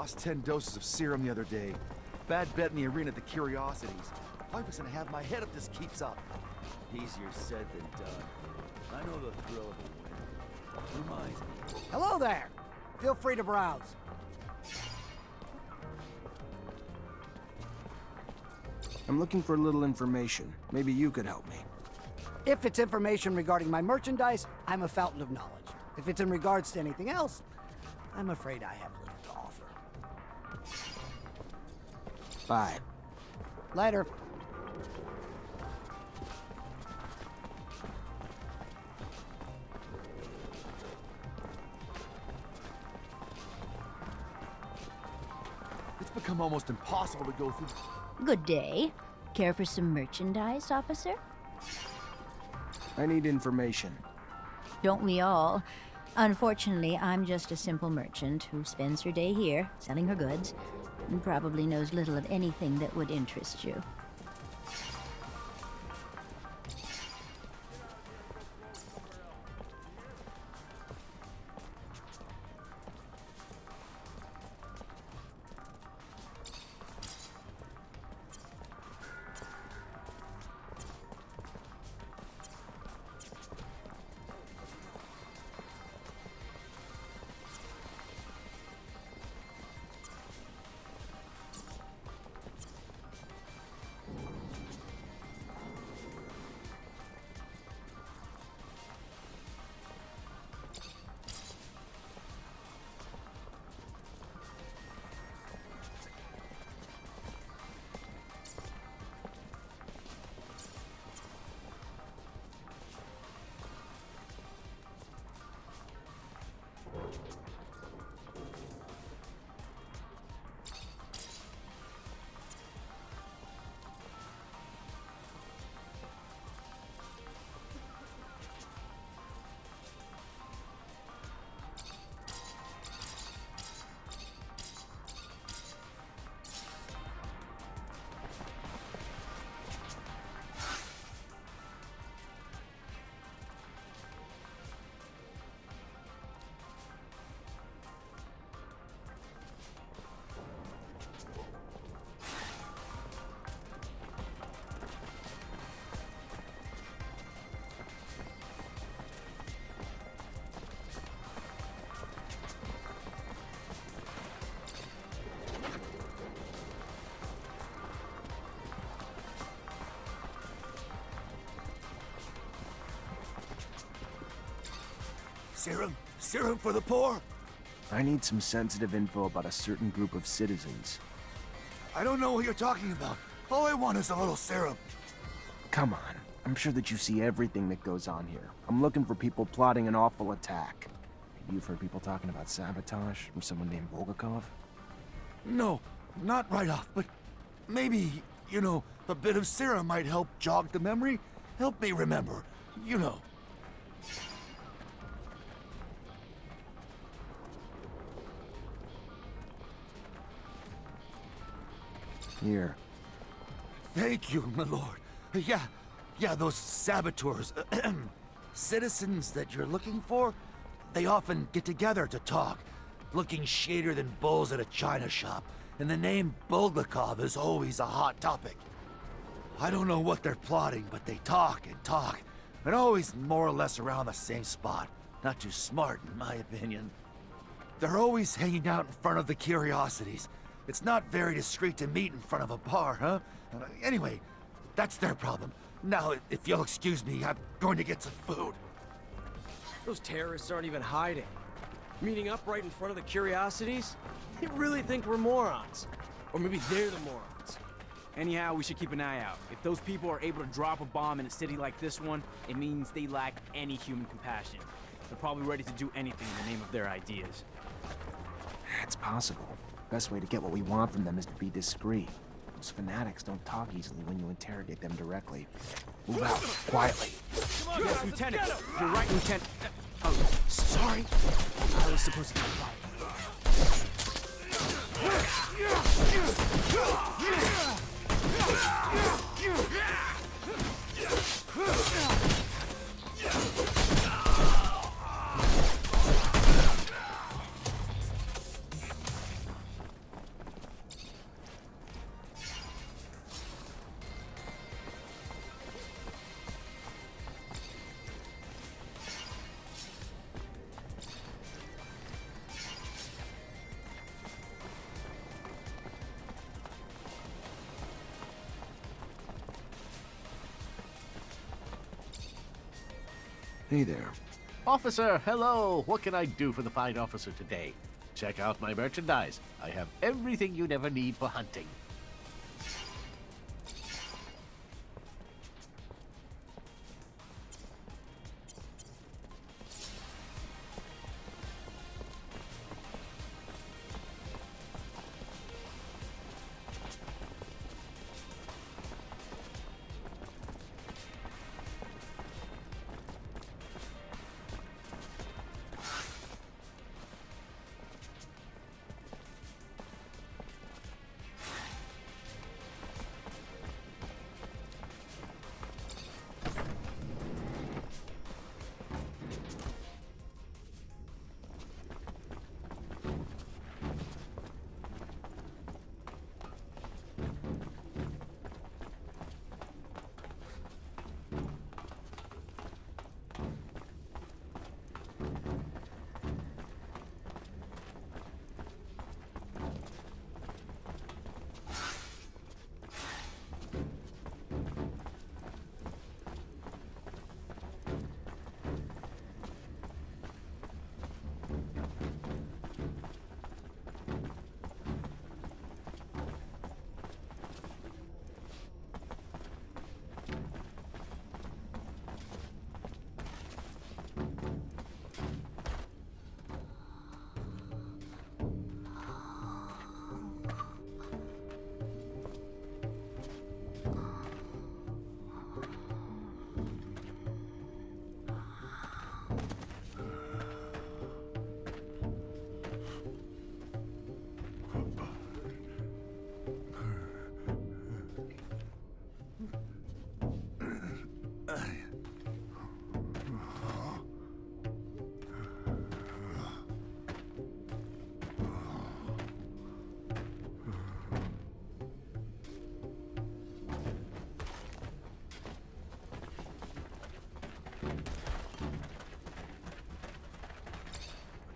lost 10 doses of serum the other day. Bad bet in the arena at the Curiosities. Wife is gonna have my head if this keeps up. Easier said than done. I know the thrill of a win. Reminds me. Hello there. Feel free to browse. I'm looking for a little information. Maybe you could help me. If it's information regarding my merchandise, I'm a fountain of knowledge. If it's in regards to anything else, I'm afraid I have little to offer. Bye. Later. It's become almost impossible to go through. Good day. Care for some merchandise, officer? I need information. Don't we all? Unfortunately, I'm just a simple merchant who spends her day here, selling her goods, and probably knows little of anything that would interest you. Serum? Serum for the poor? I need some sensitive info about a certain group of citizens. I don't know what you're talking about. All I want is a little serum. Come on. I'm sure that you see everything that goes on here. I'm looking for people plotting an awful attack. Maybe you've heard people talking about sabotage from someone named Bulgakov? No, not right off, but maybe, you know, a bit of serum might help jog the memory. Help me remember, you know. Here. Thank you, my lord. Yeah, those saboteurs, citizens that you're looking for, they often get together to talk, looking shadier than bulls at a china shop, and the name Bulgakov is always a hot topic. I don't know what they're plotting, but they talk, and always more or less around the same spot. Not too smart, in my opinion. They're always hanging out in front of the Curiosities. It's not very discreet to meet in front of a bar, huh? Anyway, that's their problem. Now, if you'll excuse me, I'm going to get some food. Those terrorists aren't even hiding. Meeting up right in front of the Curiosities? They really think we're morons. Or maybe they're the morons. Anyhow, we should keep an eye out. If those people are able to drop a bomb in a city like this one, it means they lack any human compassion. They're probably ready to do anything in the name of their ideas. It's possible. Best way to get what we want from them is to be discreet. Those fanatics don't talk easily when you interrogate them directly. Move out, quietly. Yes, Lieutenant. You're right, Lieutenant. Oh, sorry. I was supposed to be quiet. Hey there. Officer, hello! What can I do for the fine officer today? Check out my merchandise. I have everything you'd ever need for hunting.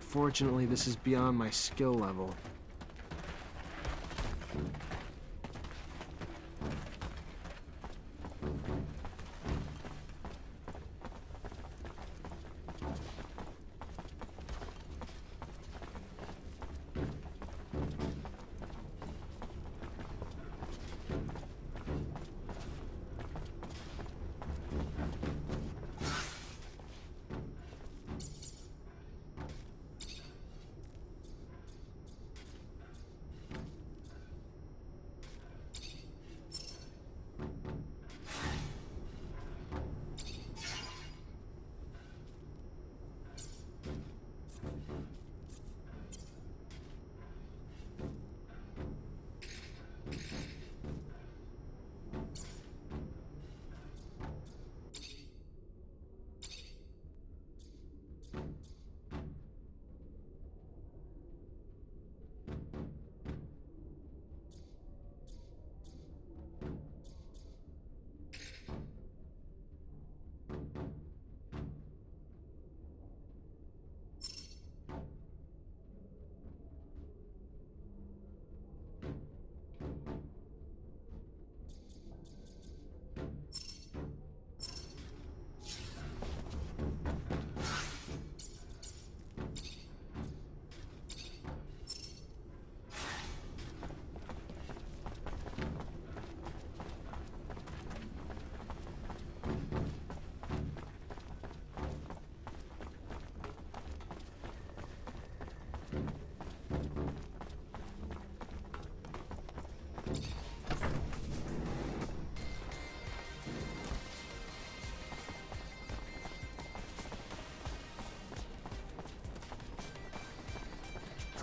Fortunately, this is beyond my skill level.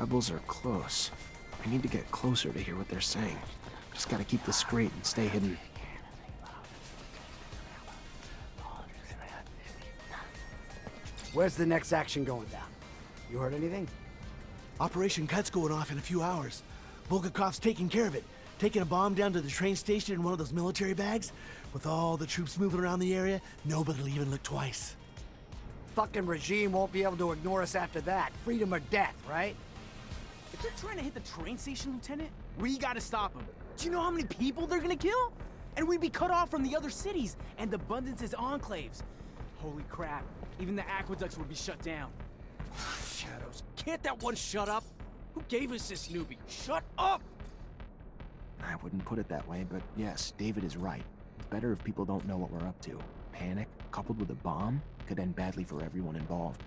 Rebels are close. I need to get closer to hear what they're saying. Just gotta keep this straight and stay hidden. Where's the next action going down? You heard anything? Operation Cut's going off in a few hours. Bulgakov's taking care of it. Taking a bomb down to the train station in one of those military bags. With all the troops moving around the area, nobody'll even look twice. Fucking regime won't be able to ignore us after that. Freedom or death, right? If they're trying to hit the train station, Lieutenant, we gotta stop them. Do you know how many people they're gonna kill? And we'd be cut off from the other cities and the Abundance's enclaves. Holy crap. Even the aqueducts would be shut down. Shadows, can't that one shut up? Who gave us this newbie? Shut up! I wouldn't put it that way, but yes, David is right. It's better if people don't know what we're up to. Panic, coupled with a bomb, could end badly for everyone involved.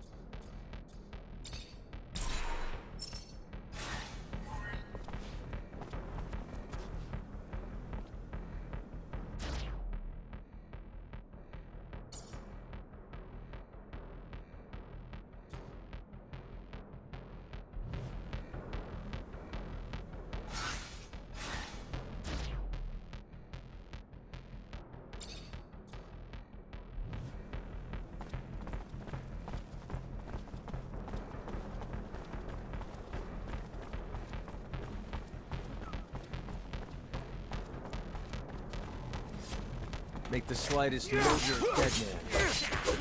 Make the slightest move, you're a dead man.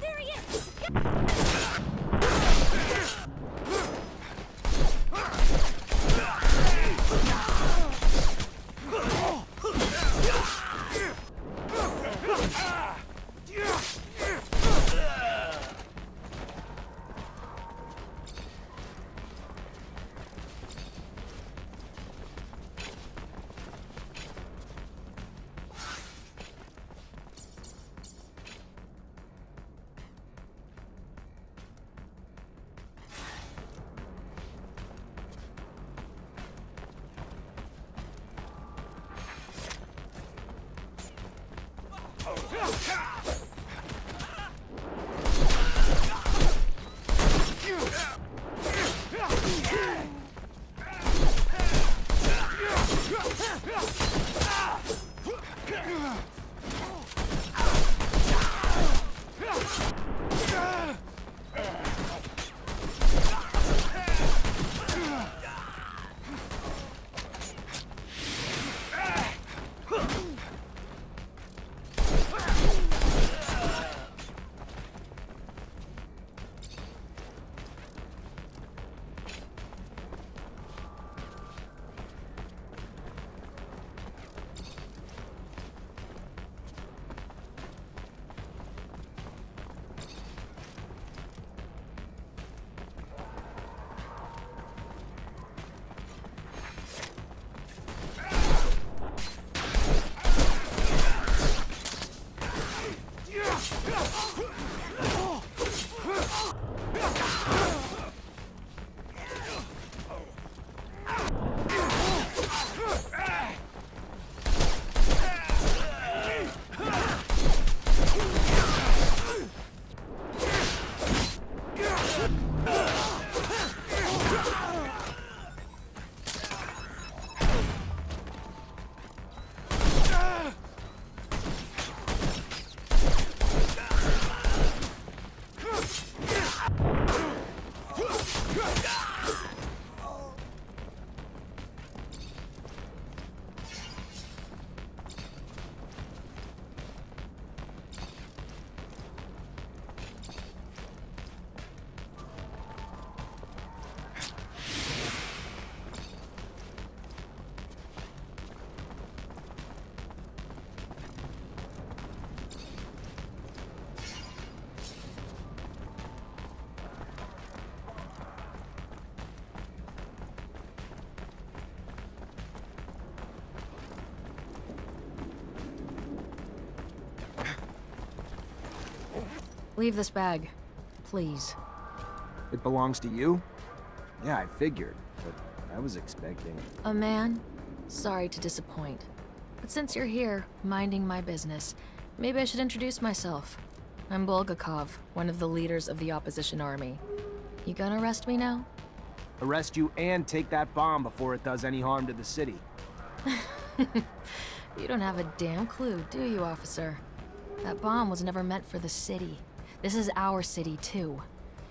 There he is! Leave this bag. Please. It belongs to you? Yeah, I figured, but I was expecting... A man? Sorry to disappoint. But since you're here, minding my business, maybe I should introduce myself. I'm Bulgakov, one of the leaders of the opposition army. You gonna arrest me now? Arrest you and take that bomb before it does any harm to the city. You don't have a damn clue, do you, officer? That bomb was never meant for the city. This is our city, too.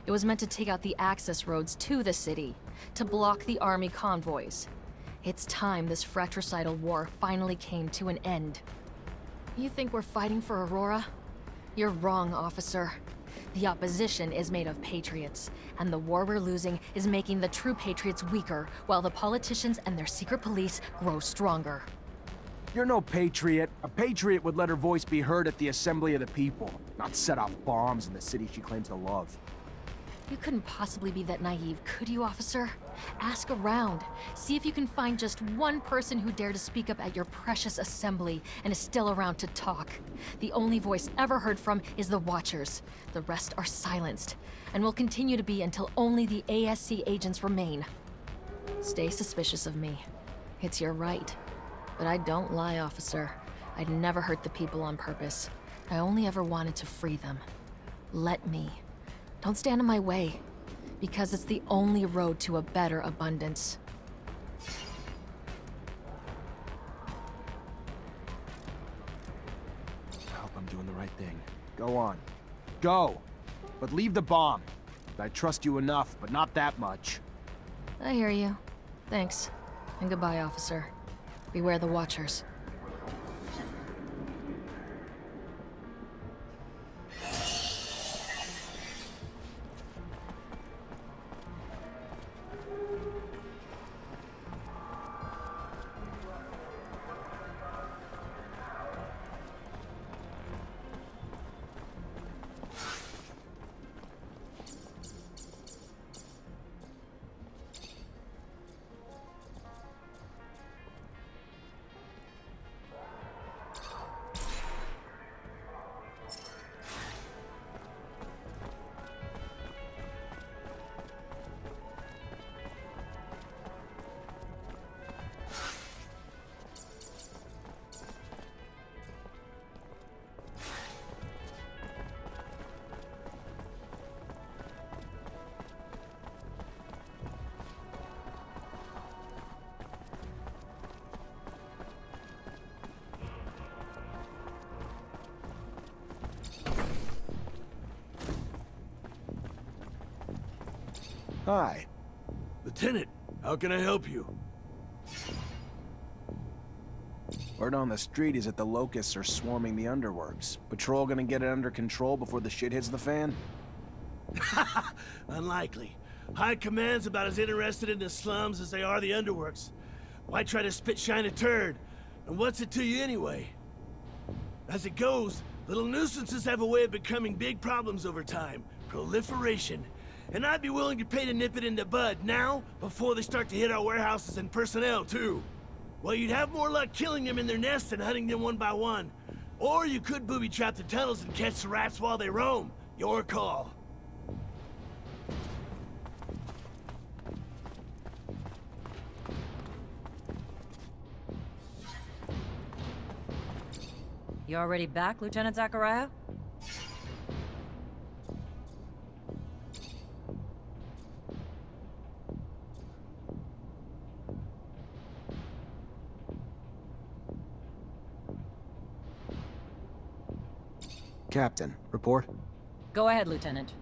It was meant to take out the access roads to the city, to block the army convoys. It's time this fratricidal war finally came to an end. You think we're fighting for Aurora? You're wrong, officer. The opposition is made of patriots, and the war we're losing is making the true patriots weaker, while the politicians and their secret police grow stronger. You're no patriot. A patriot would let her voice be heard at the assembly of the people, not set off bombs in the city she claims to love. You couldn't possibly be that naive, could you, officer? Ask around. See if you can find just one person who dared to speak up at your precious assembly and is still around to talk. The only voice ever heard from is the Watchers. The rest are silenced, and will continue to be until only the ASC agents remain. Stay suspicious of me. It's your right. But I don't lie, officer. I'd never hurt the people on purpose. I only ever wanted to free them. Let me. Don't stand in my way, because it's the only road to a better abundance. I hope I'm doing the right thing. Go on. Go! But leave the bomb. I trust you enough, but not that much. I hear you. Thanks. And goodbye, officer. Beware the Watchers. Hi. Lieutenant, how can I help you? Word on the street is that the locusts are swarming the underworks. Patrol gonna get it under control before the shit hits the fan? Unlikely. High Command's about as interested in the slums as they are the underworks. Why try to spit shine a turd? And what's it to you anyway? As it goes, little nuisances have a way of becoming big problems over time. Proliferation. And I'd be willing to pay to nip it in the bud now, before they start to hit our warehouses and personnel, too. Well, you'd have more luck killing them in their nests than hunting them one by one. Or you could booby-trap the tunnels and catch the rats while they roam. Your call. You already back, Lieutenant Zachariah? Captain, report. Go ahead, Lieutenant.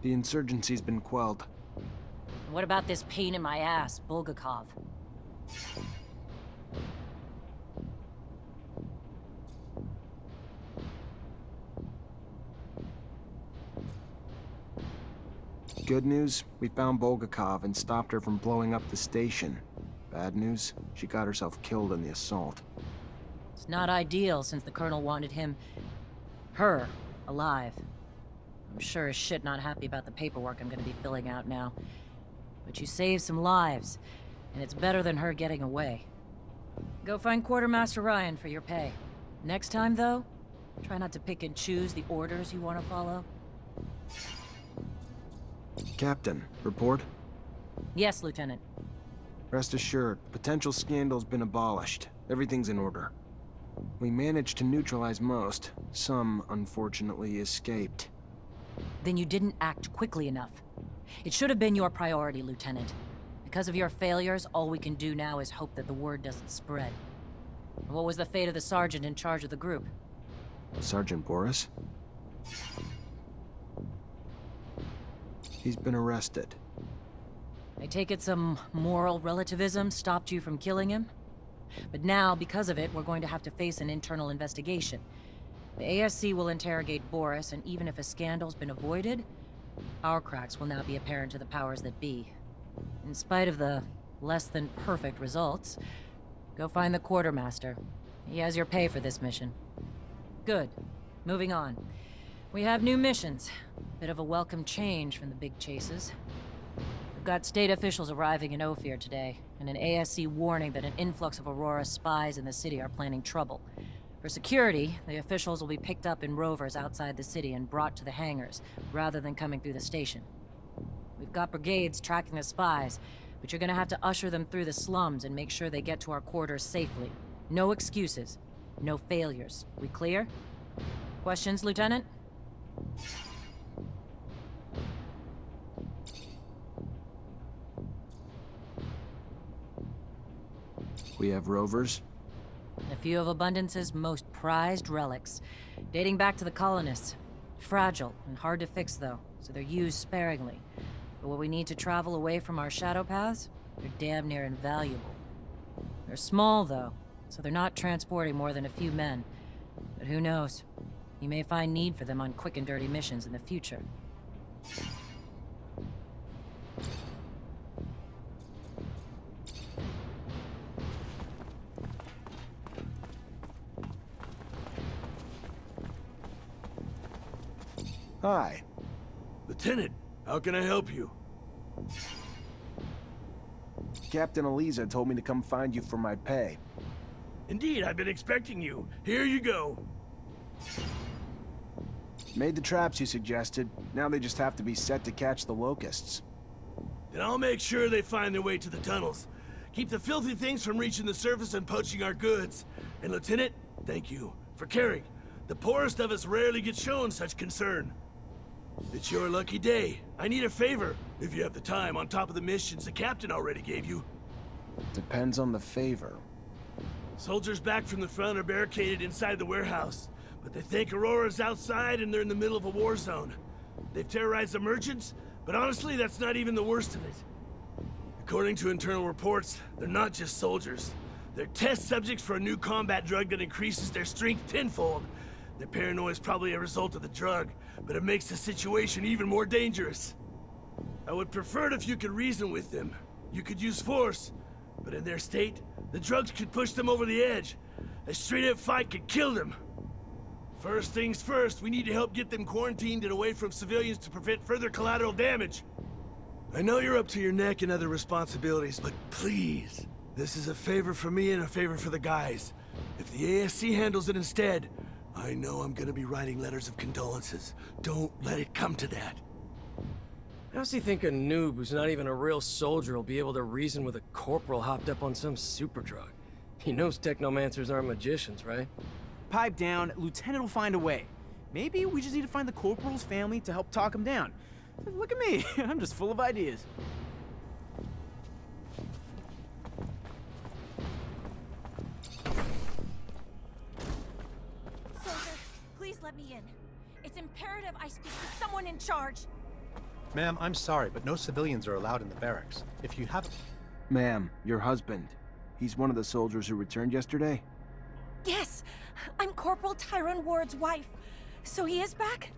The insurgency's been quelled. What about this pain in my ass, Bulgakov? Good news, we found Bulgakov and stopped her from blowing up the station. Bad news, she got herself killed in the assault. It's not ideal since the Colonel wanted her, alive. I'm sure as shit not happy about the paperwork I'm gonna be filling out now. But you saved some lives, and it's better than her getting away. Go find Quartermaster Ryan for your pay. Next time, though, try not to pick and choose the orders you want to follow. Captain, report? Yes, Lieutenant. Rest assured, potential scandal's been abolished. Everything's in order. We managed to neutralize most. Some, unfortunately, escaped. Then you didn't act quickly enough. It should have been your priority, Lieutenant. Because of your failures, all we can do now is hope that the word doesn't spread. What was the fate of the sergeant in charge of the group? Sergeant Boris? He's been arrested. I take it some moral relativism stopped you from killing him? But now, because of it, we're going to have to face an internal investigation. The ASC will interrogate Boris, and even if a scandal's been avoided, our cracks will now be apparent to the powers that be. In spite of the less than perfect results, go find the quartermaster. He has your pay for this mission. Good. Moving on. We have new missions. Bit of a welcome change from the big chases. We've got state officials arriving in Ophir today, and an ASC warning that an influx of Aurora spies in the city are planning trouble. For security, the officials will be picked up in rovers outside the city and brought to the hangars, rather than coming through the station. We've got brigades tracking the spies, but you're gonna have to usher them through the slums and make sure they get to our quarters safely. No excuses. No failures. We clear? Questions, Lieutenant? We have rovers? A few of Abundance's most prized relics, dating back to the colonists. Fragile and hard to fix, though, so they're used sparingly. But when we need to travel away from our shadow paths, they're damn near invaluable. They're small, though, so they're not transporting more than a few men. But who knows? You may find need for them on quick and dirty missions in the future. Hi. Lieutenant, how can I help you? Captain Eliza told me to come find you for my pay. Indeed, I've been expecting you. Here you go. Made the traps you suggested. Now they just have to be set to catch the locusts. Then I'll make sure they find their way to the tunnels. Keep the filthy things from reaching the surface and poaching our goods. And Lieutenant, thank you for caring. The poorest of us rarely get shown such concern. It's your lucky day. I need a favor, if you have the time, on top of the missions the captain already gave you. Depends on the favor. Soldiers back from the front are barricaded inside the warehouse, but they think Aurora's outside and they're in the middle of a war zone. They've terrorized the merchants, but honestly, that's not even the worst of it. According to internal reports, they're not just soldiers. They're test subjects for a new combat drug that increases their strength tenfold. Their paranoia is probably a result of the drug, but it makes the situation even more dangerous. I would prefer it if you could reason with them. You could use force, but in their state, the drugs could push them over the edge. A straight-up fight could kill them. First things first, we need to help get them quarantined and away from civilians to prevent further collateral damage. I know you're up to your neck in other responsibilities, but please, this is a favor for me and a favor for the guys. If the ASC handles it instead, I know I'm gonna be writing letters of condolences. Don't let it come to that. How's he think a noob who's not even a real soldier will be able to reason with a corporal hopped up on some super drug? He knows Technomancers aren't magicians, right? Pipe down, Lieutenant will find a way. Maybe we just need to find the corporal's family to help talk him down. Look at me, I'm just full of ideas. Soldier, please let me in. It's imperative I speak to someone in charge. Ma'am, I'm sorry, but no civilians are allowed in the barracks. If you have... Ma'am, your husband. He's one of the soldiers who returned yesterday? Yes, I'm Corporal Tyrone Ward's wife. So he is back?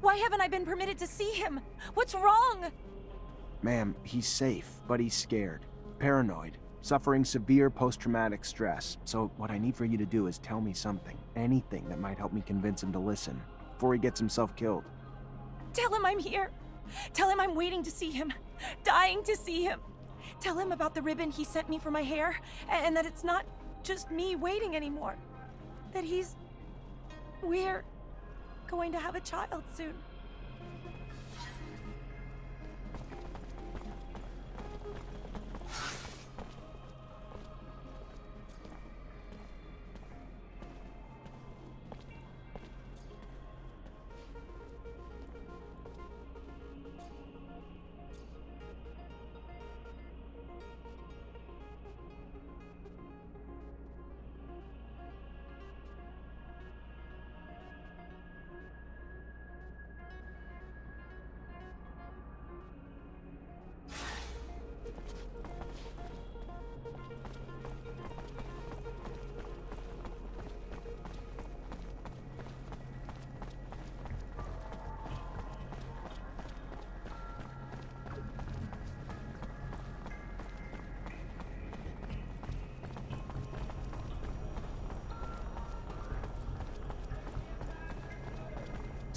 Why haven't I been permitted to see him? What's wrong? Ma'am, he's safe, but he's scared. Paranoid. Suffering severe post-traumatic stress. So what I need for you to do is tell me something. Anything that might help me convince him to listen. Before he gets himself killed. Tell him I'm here. Tell him I'm waiting to see him. Dying to see him. Tell him about the ribbon he sent me for my hair, and that it's not just me waiting anymore. That we're going to have a child soon.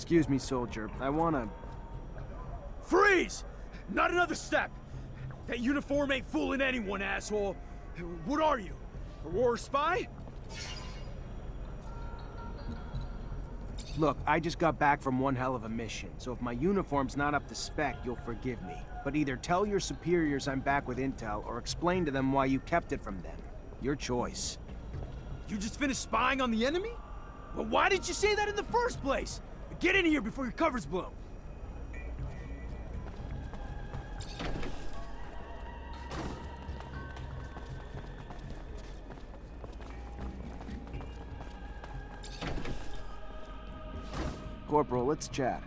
Excuse me, soldier. I wanna... Freeze! Not another step! That uniform ain't fooling anyone, asshole! What are you? A war spy? Look, I just got back from one hell of a mission, so if my uniform's not up to spec, you'll forgive me. But either tell your superiors I'm back with intel, or explain to them why you kept it from them. Your choice. You just finished spying on the enemy? Well, why did you say that in the first place? Get in here before your cover's blown. Corporal, let's chat.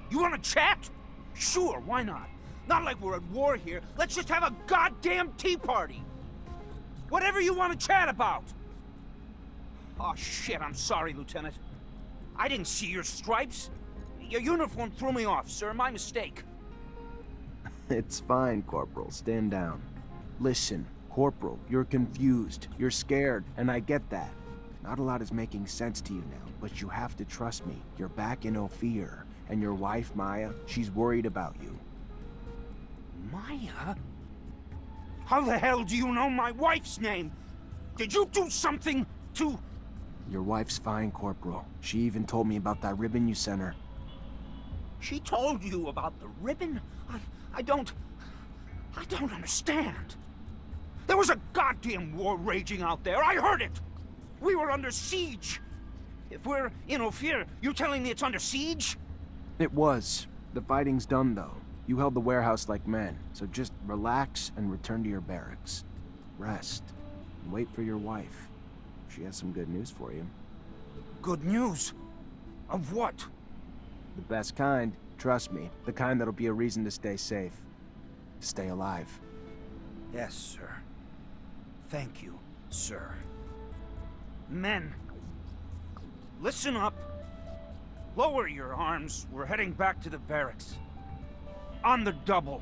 You wanna chat? Sure, why not? Not like we're at war here. Let's just have a goddamn tea party. Whatever you want to chat about. Oh, shit, I'm sorry, Lieutenant. I didn't see your stripes. Your uniform threw me off, sir. My mistake. It's fine, Corporal. Stand down. Listen, Corporal, you're confused. You're scared, and I get that. Not a lot is making sense to you now, but you have to trust me. You're back in Ophir, and your wife, Maya, she's worried about you. Maya? How the hell do you know my wife's name? Did you do something to... Your wife's fine, Corporal. She even told me about that ribbon you sent her. She told you about the ribbon? I don't understand. There was a goddamn war raging out there. I heard it. We were under siege. If we're in Ophir, you telling me it's under siege? It was. The fighting's done, though. You held the warehouse like men, so just relax and return to your barracks. Rest. And wait for your wife. She has some good news for you. Good news? Of what? The best kind. Trust me. The kind that'll be a reason to stay safe. Stay alive. Yes, sir. Thank you, sir. Men, listen up. Lower your arms. We're heading back to the barracks. On the double.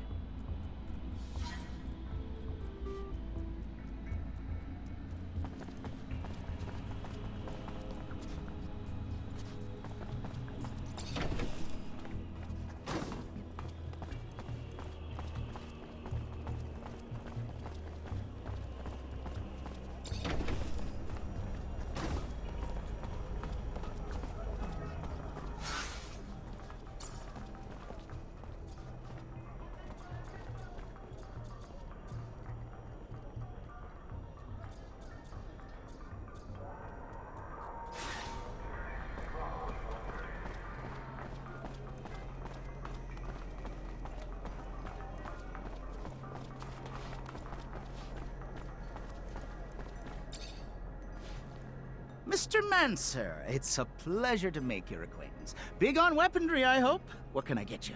Mr. Mancer, it's a pleasure to make your acquaintance. Big on weaponry, I hope. What can I get you?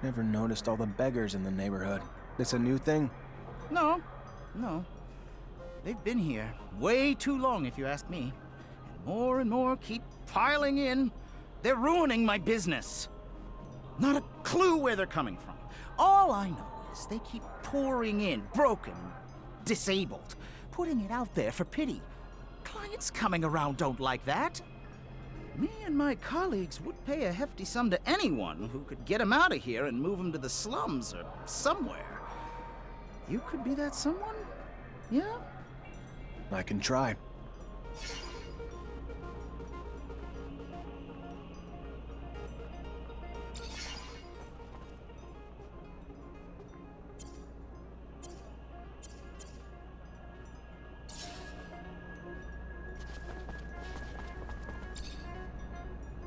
Never noticed all the beggars in the neighborhood. This a new thing? No. They've been here way too long, if you ask me. And more keep piling in. They're ruining my business. Not a clue where they're coming from. All I know is they keep pouring in, broken, disabled, putting it out there for pity. Clients coming around don't like that. Me and my colleagues would pay a hefty sum to anyone who could get them out of here and move them to the slums or somewhere. You could be that someone? Yeah? I can try.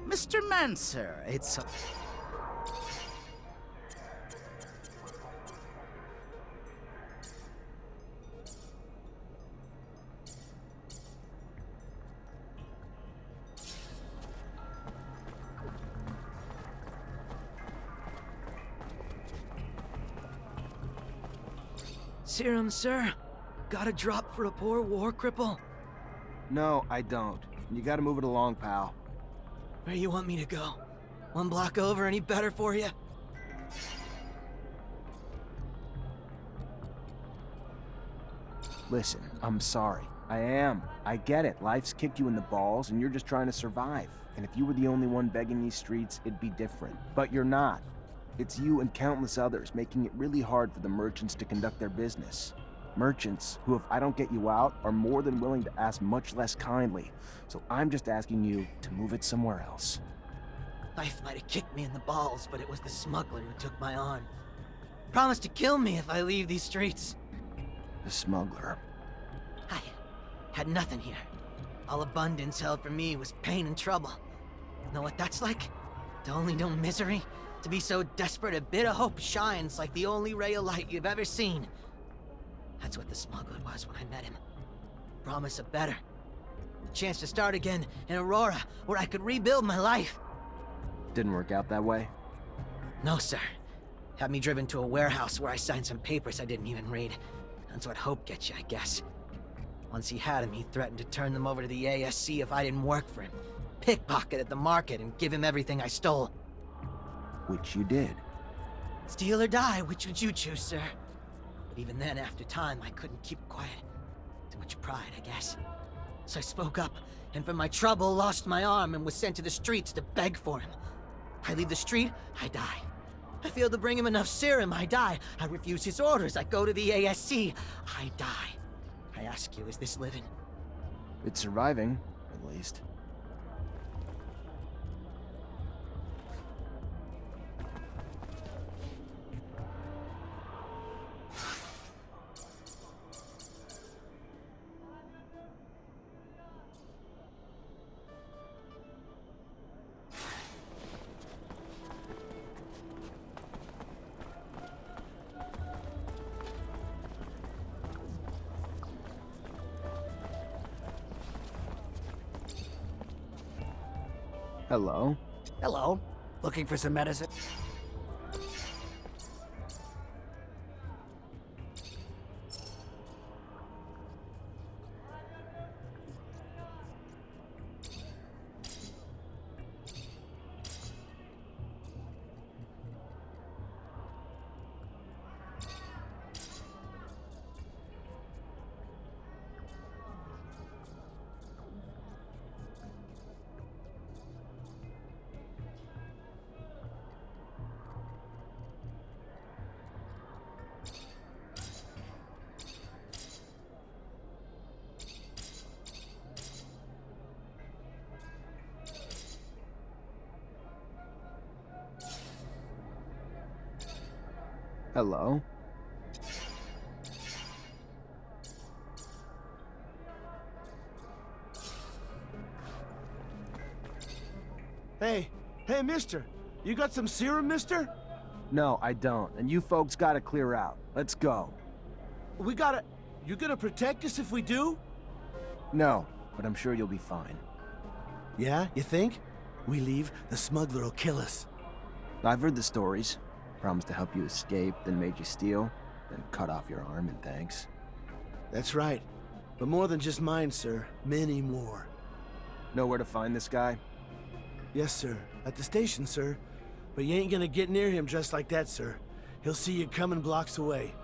Mr. Mancer, it's a... Serum, sir? Got a drop for a poor war cripple? No, I don't. You gotta move it along, pal. Where you want me to go? One block over, any better for you? Listen, I'm sorry. I am. I get it. Life's kicked you in the balls, and you're just trying to survive. And if you were the only one begging these streets, it'd be different. But you're not. It's you and countless others making it really hard for the merchants to conduct their business. Merchants who, if I don't get you out, are more than willing to ask much less kindly. So I'm just asking you to move it somewhere else. Life might have kicked me in the balls, but it was the smuggler who took my arm. Promised to kill me if I leave these streets. The smuggler. I had nothing here. All abundance held for me was pain and trouble. Know what that's like? To only know misery? To be so desperate a bit of hope shines like the only ray of light you've ever seen. That's what the smuggler was when I met him. Promise of better. A chance to start again in Aurora, where I could rebuild my life. Didn't work out that way? No, sir. Had me driven to a warehouse where I signed some papers I didn't even read. That's what hope gets you, I guess. Once he had him, he threatened to turn them over to the ASC if I didn't work for him. Pickpocket at the market and give him everything I stole. Which you did. Steal or die, which would you choose, sir? But even then, after time, I couldn't keep quiet. Too much pride, I guess. So I spoke up, and for my trouble, lost my arm and was sent to the streets to beg for him. I leave the street, I die. I fail to bring him enough serum, I die. I refuse his orders, I go to the ASC, I die. I ask you, is this living? It's surviving, at least. Hello? Hello. Looking for some medicine? Hello? Hey, mister. You got some serum, mister? No, I don't. And you folks gotta clear out. Let's go. You gonna protect us if we do? No, but I'm sure you'll be fine. Yeah, you think? We leave, the smuggler will kill us. I've heard the stories. Promised to help you escape, then made you steal, then cut off your arm in thanks. That's right. But more than just mine, sir. Many more. Know where to find this guy? Yes, sir. At the station, sir. But you ain't gonna get near him dressed like that, sir. He'll see you coming blocks away.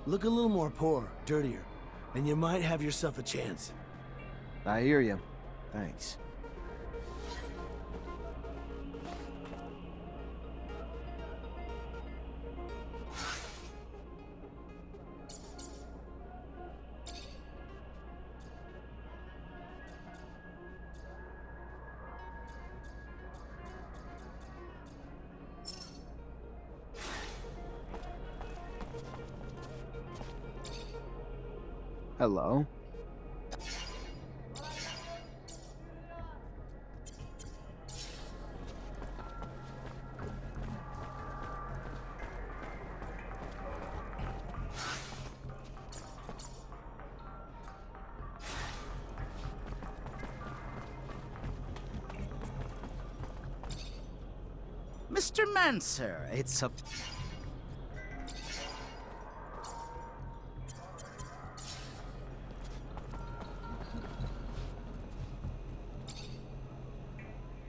Look a little more poor, dirtier, and you might have yourself a chance. I hear you. Thanks. Hello? Mr. Mancer, it's a...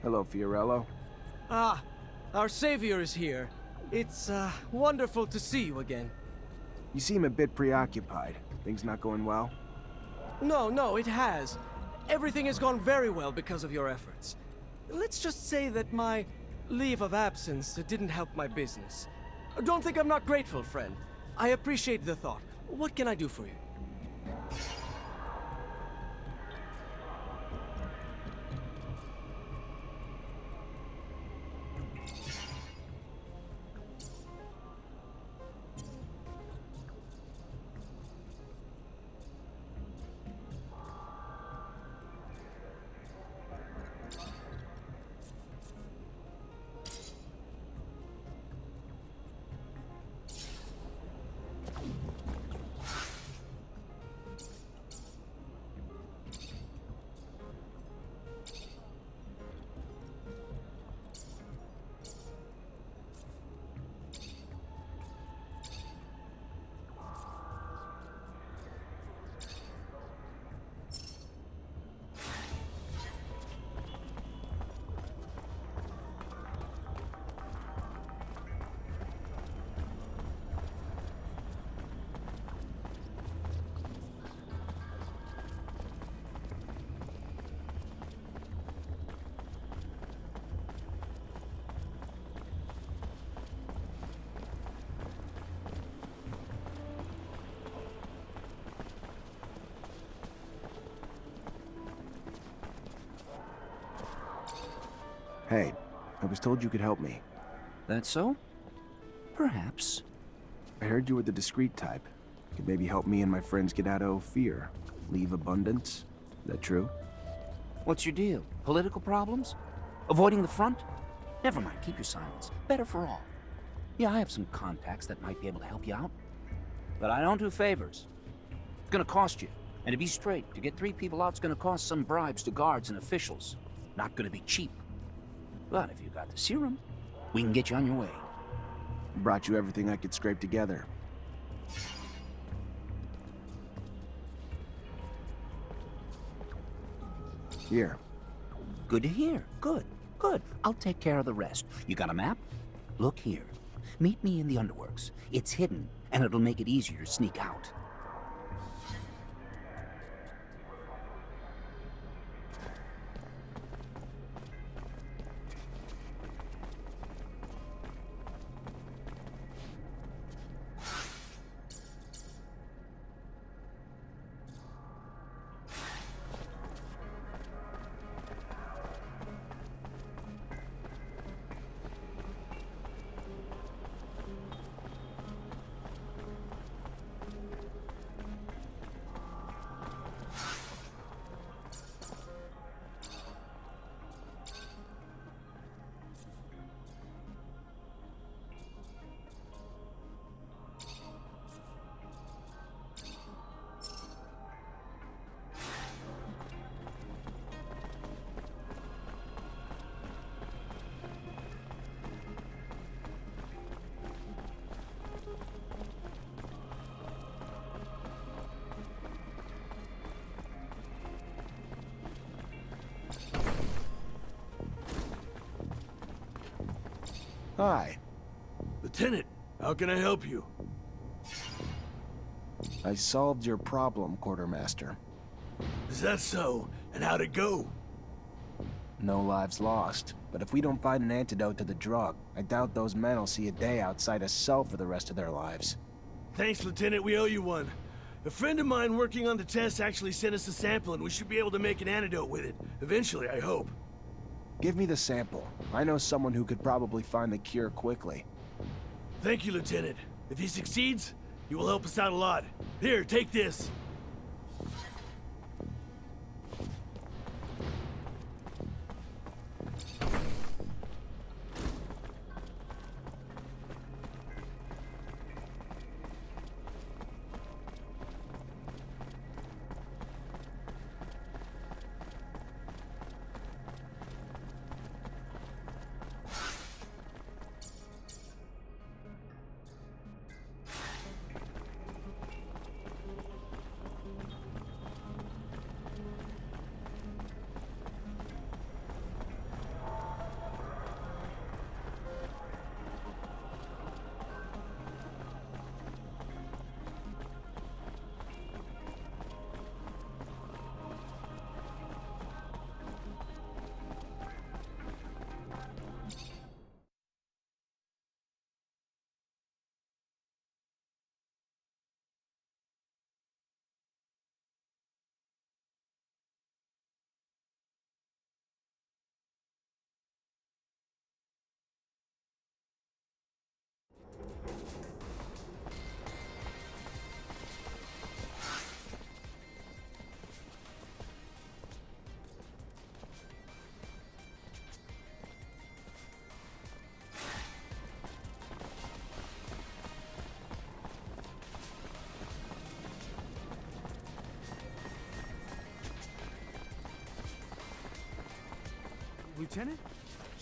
Hello, Fiorello. Ah, our savior is here. It's, wonderful to see you again. You seem a bit preoccupied. Things not going well? No, it has. Everything has gone very well because of your efforts. Let's just say that my leave of absence didn't help my business. Don't think I'm not grateful, friend. I appreciate the thought. What can I do for you? Hey, I was told you could help me. That's so? Perhaps. I heard you were the discreet type. Could maybe help me and my friends get out of fear. Leave abundance. Is that true? What's your deal? Political problems? Avoiding the front? Never mind, keep your silence. Better for all. Yeah, I have some contacts that might be able to help you out. But I don't do favors. It's gonna cost you. And to be straight, to get 3 people out, it's gonna cost some bribes to guards and officials. Not gonna be cheap. But if you got the serum, we can get you on your way. Brought you everything I could scrape together. Here. Good to hear. Good. Good. I'll take care of the rest. You got a map? Look here. Meet me in the underworks. It's hidden, and it'll make it easier to sneak out. Hi. Lieutenant, how can I help you? I solved your problem, Quartermaster. Is that so? And how'd it go? No lives lost. But if we don't find an antidote to the drug, I doubt those men will see a day outside a cell for the rest of their lives. Thanks, Lieutenant. We owe you one. A friend of mine working on the test actually sent us a sample, and we should be able to make an antidote with it. Eventually, I hope. Give me the sample. I know someone who could probably find the cure quickly. Thank you, Lieutenant. If he succeeds, he will help us out a lot. Here, take this. Lieutenant?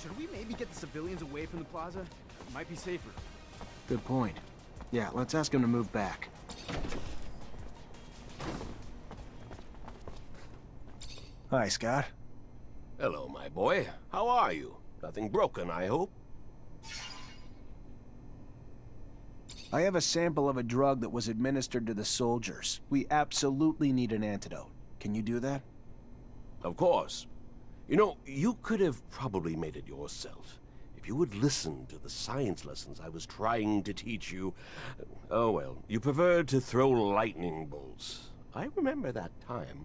Should we maybe get the civilians away from the plaza? It might be safer. Good point. Yeah, let's ask him to move back. Hi, Scott. Hello, my boy. How are you? Nothing broken, I hope? I have a sample of a drug that was administered to the soldiers. We absolutely need an antidote. Can you do that? Of course. You know, you could have probably made it yourself. If you would listen to the science lessons I was trying to teach you. Oh well, you preferred to throw lightning bolts. I remember that time.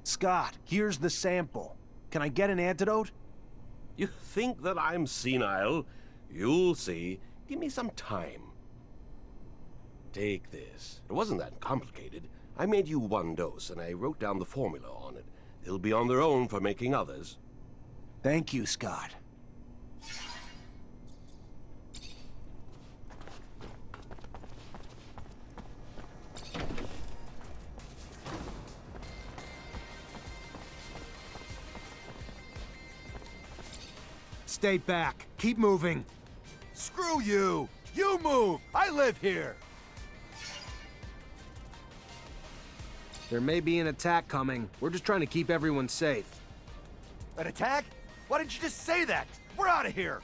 Scott, here's the sample. Can I get an antidote? You think that I'm senile? You'll see. Give me some time. Take this. It wasn't that complicated. I made you one dose, and I wrote down the formula on it. They'll be on their own for making others. Thank you, Scott. Stay back. Keep moving. Screw you! You move! I live here! There may be an attack coming. We're just trying to keep everyone safe. An attack? Why didn't you just say that? We're out of here!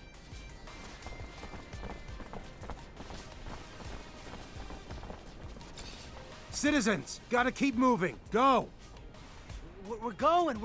Citizens, gotta keep moving. Go! We're going!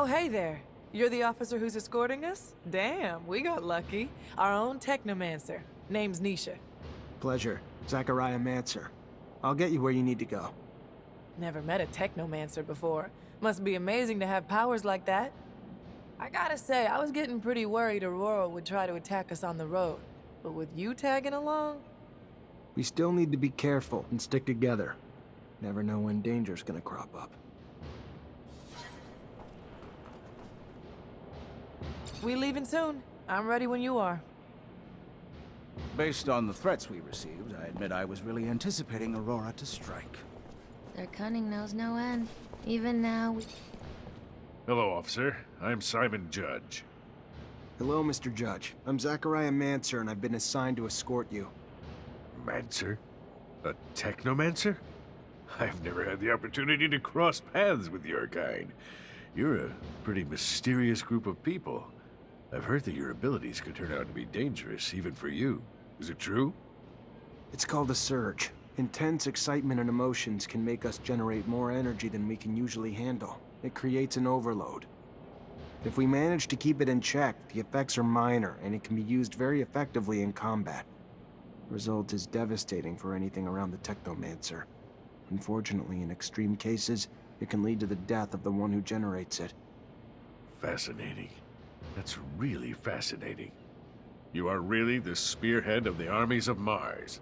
Oh, hey there. You're the officer who's escorting us? Damn, we got lucky. Our own Technomancer. Name's Nisha. Pleasure. Zachariah Mancer. I'll get you where you need to go. Never met a Technomancer before. Must be amazing to have powers like that. I gotta say, I was getting pretty worried Aurora would try to attack us on the road. But with you tagging along? We still need to be careful and stick together. Never know when danger's gonna crop up. We leaving soon. I'm ready when you are. Based on the threats we received, I admit I was really anticipating Aurora to strike. Their cunning knows no end. Even now, Hello, officer. I'm Simon Judge. Hello, Mr. Judge. I'm Zachariah Mancer, and I've been assigned to escort you. Mancer? A Technomancer? I've never had the opportunity to cross paths with your kind. You're a pretty mysterious group of people. I've heard that your abilities could turn out to be dangerous, even for you. Is it true? It's called a surge. Intense excitement and emotions can make us generate more energy than we can usually handle. It creates an overload. If we manage to keep it in check, the effects are minor, and it can be used very effectively in combat. The result is devastating for anything around the Technomancer. Unfortunately, in extreme cases, it can lead to the death of the one who generates it. Fascinating. That's really fascinating. You are really the spearhead of the armies of Mars.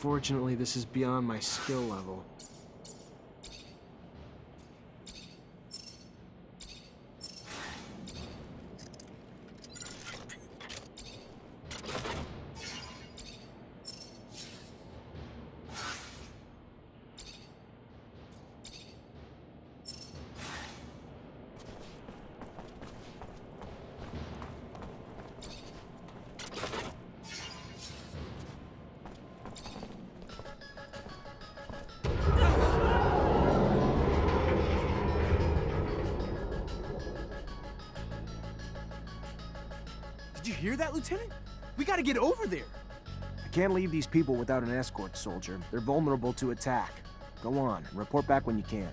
Unfortunately, this is beyond my skill level. Did you hear that, Lieutenant? We gotta get over there. I can't leave these people without an escort, soldier. They're vulnerable to attack. Go on, report back when you can.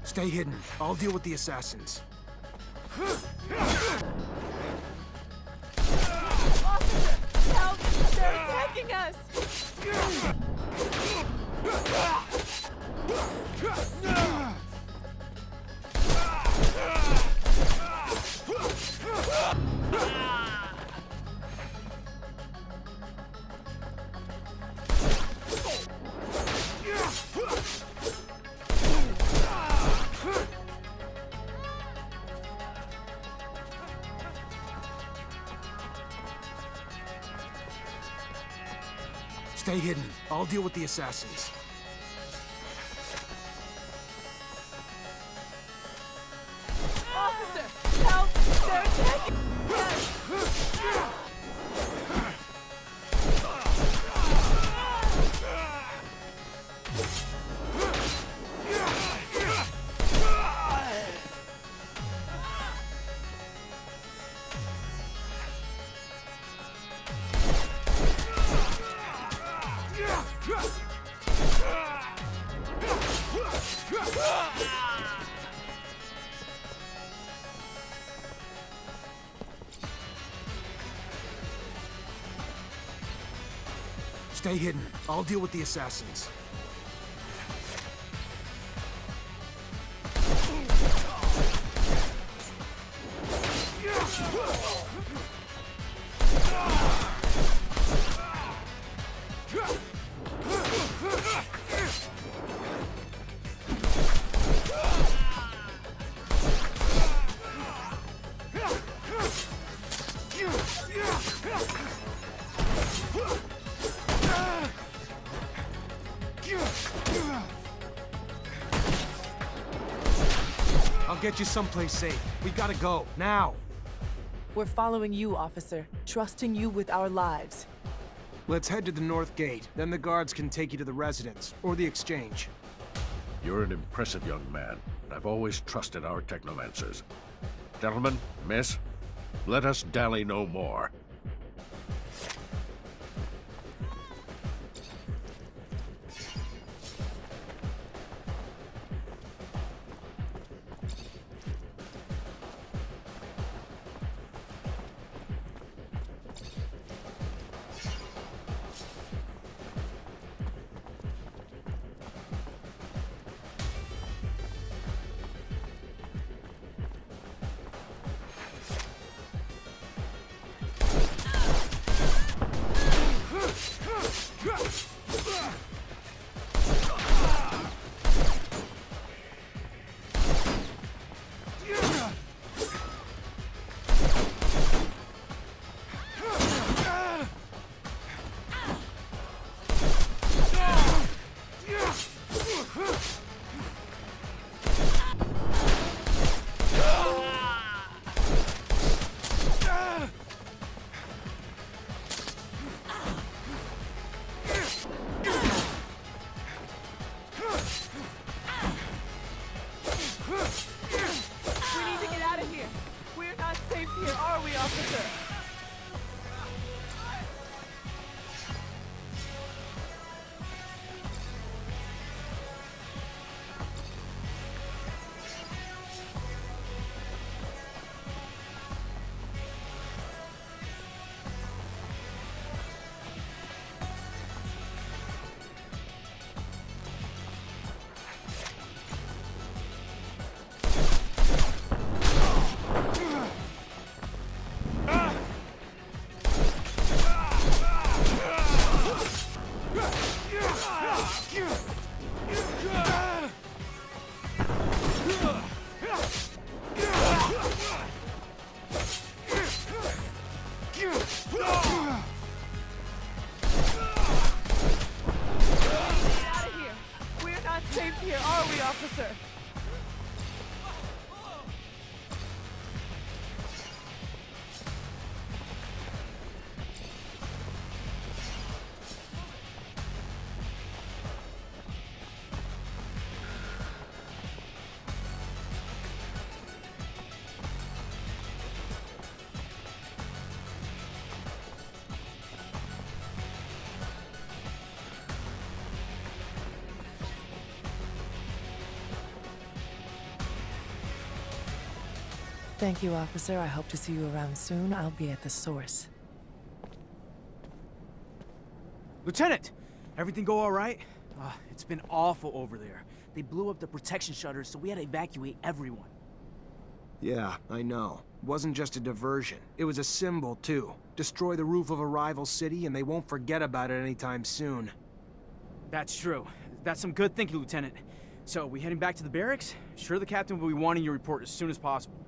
Stay hidden. I'll deal with the assassins. Officer! Help! They're attacking us! Stay hidden. I'll deal with the assassins. Officer! Help! They're attacking us! Stay hidden. I'll deal with the assassins. I'll get you someplace safe. We gotta go, now! We're following you, officer, trusting you with our lives. Let's head to the north gate, then the guards can take you to the residence, or the exchange. You're an impressive young man, and I've always trusted our Technomancers. Gentlemen, miss, let us dally no more. Thank you, officer. I hope to see you around soon. I'll be at the source. Lieutenant! Everything go all right? It's been awful over there. They blew up the protection shutters, so we had to evacuate everyone. Yeah, I know. It wasn't just a diversion. It was a symbol, too. Destroy the roof of a rival city, and they won't forget about it anytime soon. That's true. That's some good thinking, Lieutenant. So, we heading back to the barracks? Sure the captain will be wanting your report as soon as possible.